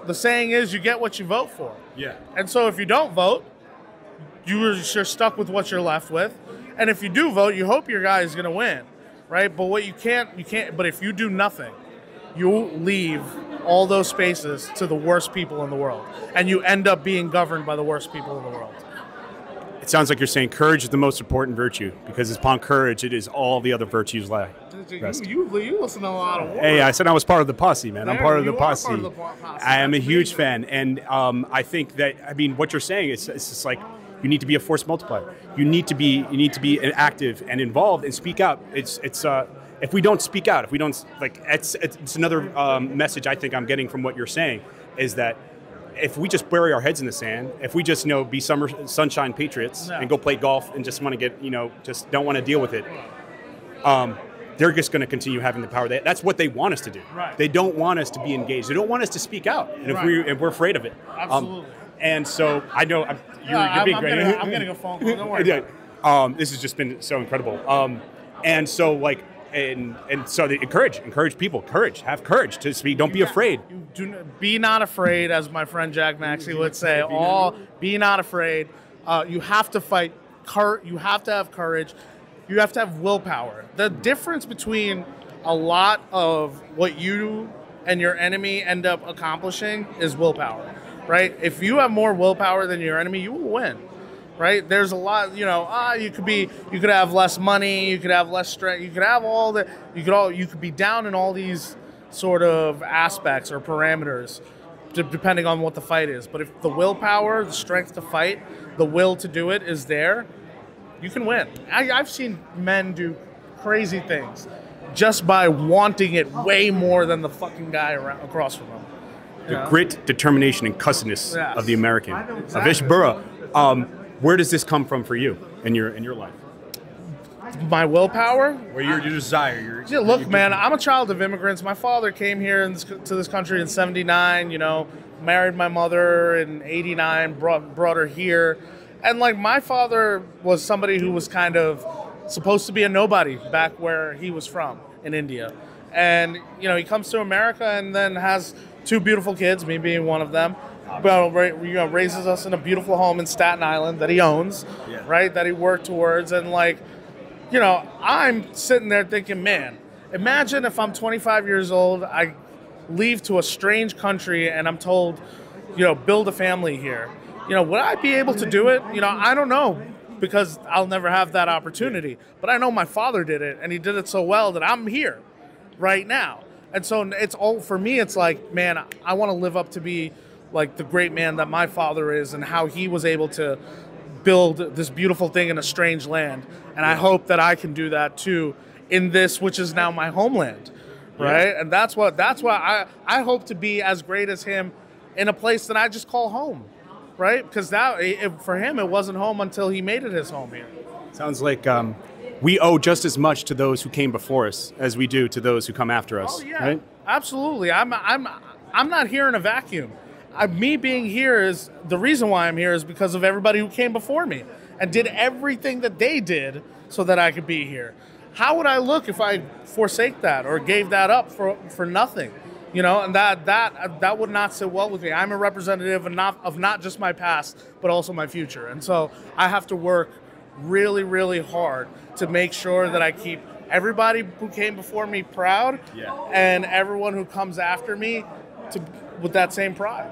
the saying is you get what you vote for. Yeah. And so if you don't vote, you're stuck with what you're left with. And if you do vote, you hope your guy is going to win, right? But what you can't, but if you do nothing, you leave all those spaces to the worst people in the world. And you end up being governed by the worst people in the world. It sounds like you're saying courage is the most important virtue, because upon courage, it is all the other virtues lie. You listen to a lot of words. Hey, I said I was part of the posse, man. I'm part of the posse. Part of the posse. I am a huge fan, and I think that, I mean, what you're saying is it's just like you need to be a force multiplier. You need to be active and involved and speak out. If we don't speak out, if we don't it's another message I think I'm getting from what you're saying is that if we just bury our heads in the sand, if we just be sunshine patriots and go play golf and just want to get just don't want to deal with it. They're just going to continue having the power. That's what they want us to do. Right. They don't want us to be engaged. They don't want us to speak out, and if we're afraid of it. Absolutely. And so I know you're being great. I'm getting a phone call. Don't worry. This has just been so incredible. And so so encourage people. Have courage to speak. Don't be afraid. Be not afraid, as my friend Jack Maxey would say. Be not afraid. You have to fight. You have to have courage. You have to have willpower. The difference between a lot of what you and your enemy end up accomplishing is willpower, right? If you have more willpower than your enemy, you will win, right? There's a lot, you could have less money, you could have less strength, you could have you could be down in all these sort of aspects or parameters, depending on what the fight is. But if the willpower, the strength to fight, the will to do it is there, you can win. I've seen men do crazy things just by wanting it way more than the fucking guy across from them. The grit, determination, and cussedness of the American. Exactly. Vish Burra, where does this come from for you in your life? My willpower? Or your desire? Look, man, I'm a child of immigrants. My father came here to this country in '79, married my mother in '89, brought her here. And my father was somebody who was kind of supposed to be a nobody back where he was from in India. And, he comes to America and then has two beautiful kids, me being one of them. Well, raises us in a beautiful home in Staten Island that he owns, right? That he worked towards. And I'm sitting there thinking, man, imagine if I'm 25 years old, I leave to a strange country and I'm told, build a family here. Would I be able to do it? I don't know, because I'll never have that opportunity. But I know my father did it, and he did it so well that I'm here right now. And so it's all, for me, it's like, man, I want to live up to be like the great man that my father is and how he was able to build this beautiful thing in a strange land. And I hope that I can do that too in this, which is now my homeland, right? Yeah. And that's why I hope to be as great as him in a place that I just call home. Right? Because for him, it wasn't home until he made it his home here. Sounds like we owe just as much to those who came before us as we do to those who come after us. Oh, yeah. Right? Absolutely. I'm not here in a vacuum. Me being here is the reason why I'm here is because of everybody who came before me and did everything that they did so that I could be here. How would I look if I forsake that or gave that up for nothing? And that would not sit well with me. I'm a representative of not just my past, but also my future. And so I have to work really, really hard to make sure that I keep everybody who came before me proud, and everyone who comes after me with that same pride.